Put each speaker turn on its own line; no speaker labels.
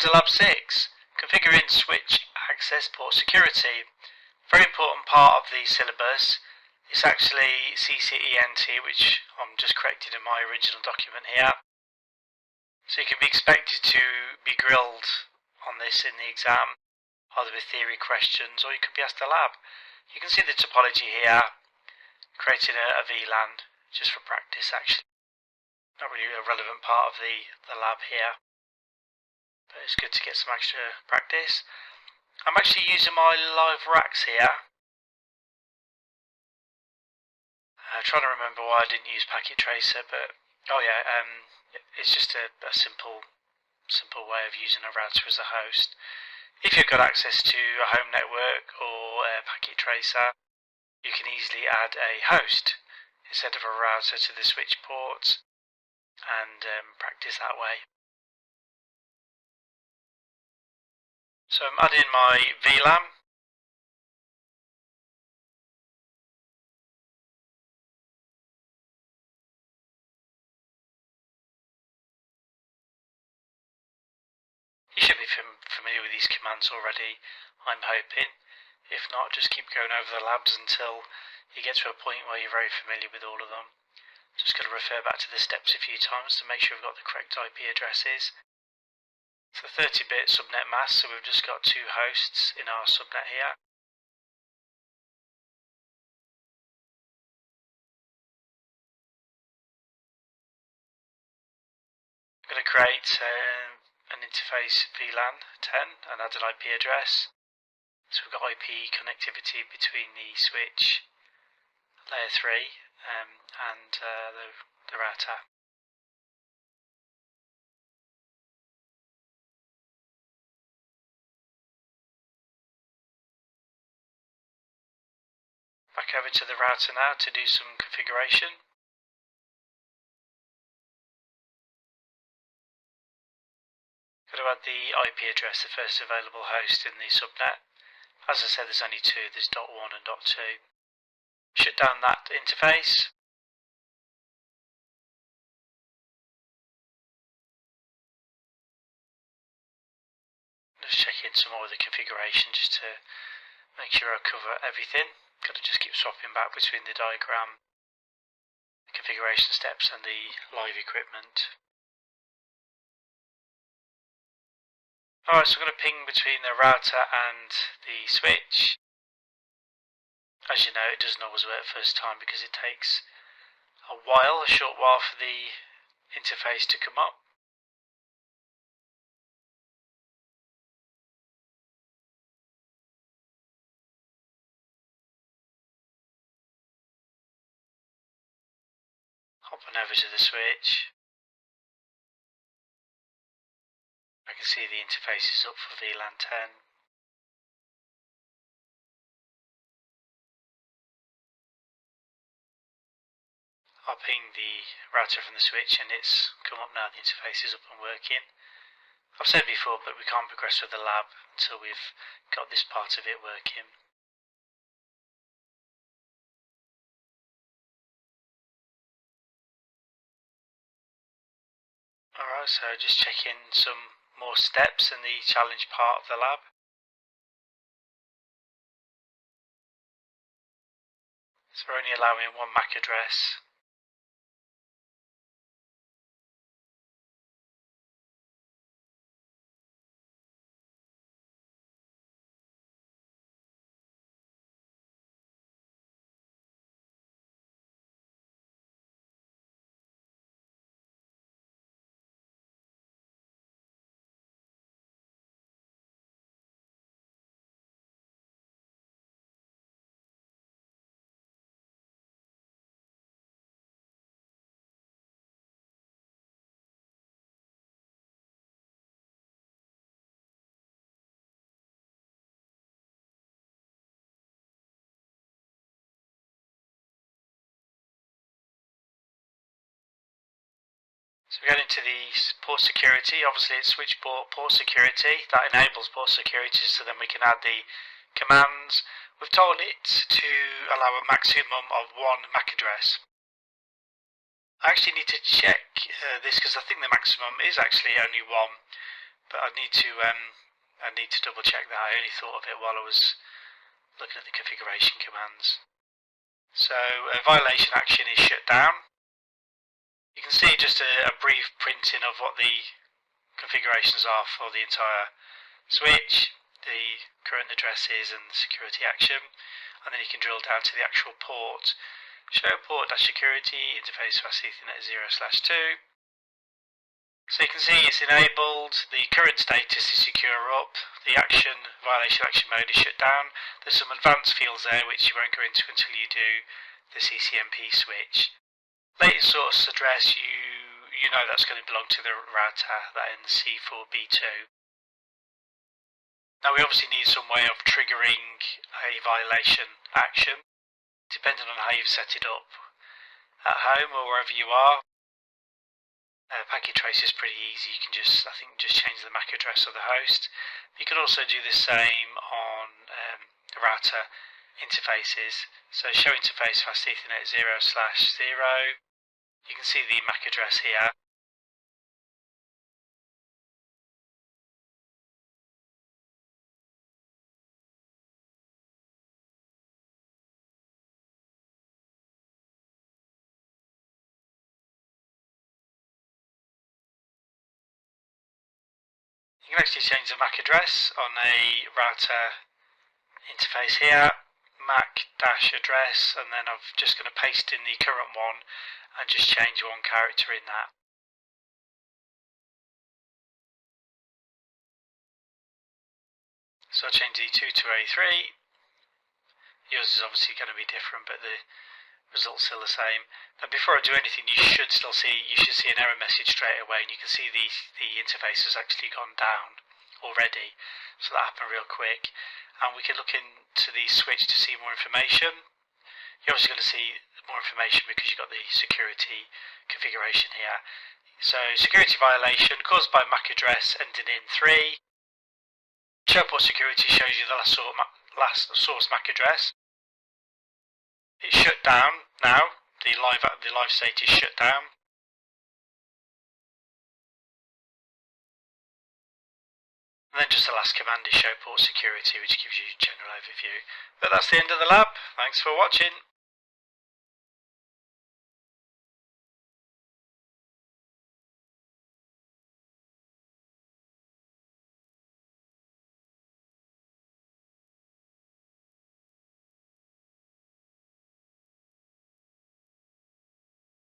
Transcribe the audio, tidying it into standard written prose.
to Lab 6, configuring switch access port security. Very important part of the syllabus. It's actually CCENT, which I'm just corrected in my original document here. So you can be expected to be grilled on this in the exam, either with theory questions or you can be asked a lab. You can see the topology here, creating a VLAN just for practice actually. Not really a relevant part of the lab here, but it's good to get some extra practice. I'm actually using my live racks here. I'm trying to remember why I didn't use Packet Tracer, but it's just a simple way of using a router as a host. If you've got access to a home network or a Packet Tracer, you can easily add a host instead of a router to the switch ports and practice that way. So I'm adding my VLAN. You should be familiar with these commands already, I'm hoping. If not, just keep going over the labs until you get to a point where you're very familiar with all of them. Just got to refer back to the steps a few times to make sure we've got the correct IP addresses. It's a 30-bit subnet mask, so we've just got 2 hosts in our subnet here. I'm going to create an interface VLAN 10 and add an IP address. So we've got IP connectivity between the switch layer 3 and the router. Back over to the router now to do some configuration. Got to add the IP address, the first available host in the subnet. As I said, there's only 2, there's .1 and .2. Shut down that interface. Just check in some more of the configuration just to make sure I cover everything. Got to just keep swapping back between the diagram, the configuration steps and the live equipment. Alright, so I'm going to ping between the router and the switch. As you know, it doesn't always work first time because it takes a short while for the interface to come up. Hop on over to the switch. I can see the interface is up for VLAN 10. I'll ping the router from the switch and it's come up now, the interface is up and working. I've said before, but we can't progress with the lab until we've got this part of it working. Alright, so just checking some more steps in the challenge part of the lab. So we're only allowing 1 MAC address. So we get into the port security. Obviously it's switch port security. That enables port security, so then we can add the commands. We've told it to allow a maximum of 1 MAC address. I actually need to check this because I think the maximum is actually only 1, but I need to double check that. I only thought of it while I was looking at the configuration commands. So a violation action is shut down. You can see just a brief printing of what the configurations are for the entire switch, the current addresses and the security action, and then you can drill down to the actual port. Show port-security interface fast Ethernet 0/2. So you can see it's enabled, the current status is secure up, the violation action mode is shut down. There's some advanced fields there which you won't go into until you do the CCNP switch. Latest source address, you know that's going to belong to the router that ends C4B2. Now we obviously need some way of triggering a violation action, depending on how you've set it up at home or wherever you are. Packet trace is pretty easy. You can just change the MAC address of the host. You can also do the same on the router interfaces. So show interface fast Ethernet 0/0. You can see the MAC address here. You can actually change the MAC address on a router interface here, MAC-address, and then I'm just going to paste in the current one and just change one character in that. So I'll change the 2 to A3. Yours is obviously going to be different, but the result's still the same. Now before I do anything, you should see an error message straight away, and you can see the interface has actually gone down already. So that happened real quick. And we can look into the switch to see more information. You're obviously going to see more information because you've got the security configuration here. So security violation caused by MAC address ending in 3. Show port security shows you the last source MAC address. It's shut down now. The live state is shut down. And then just the last command is show port security, which gives you a general overview. But that's the end of the lab. Thanks for watching.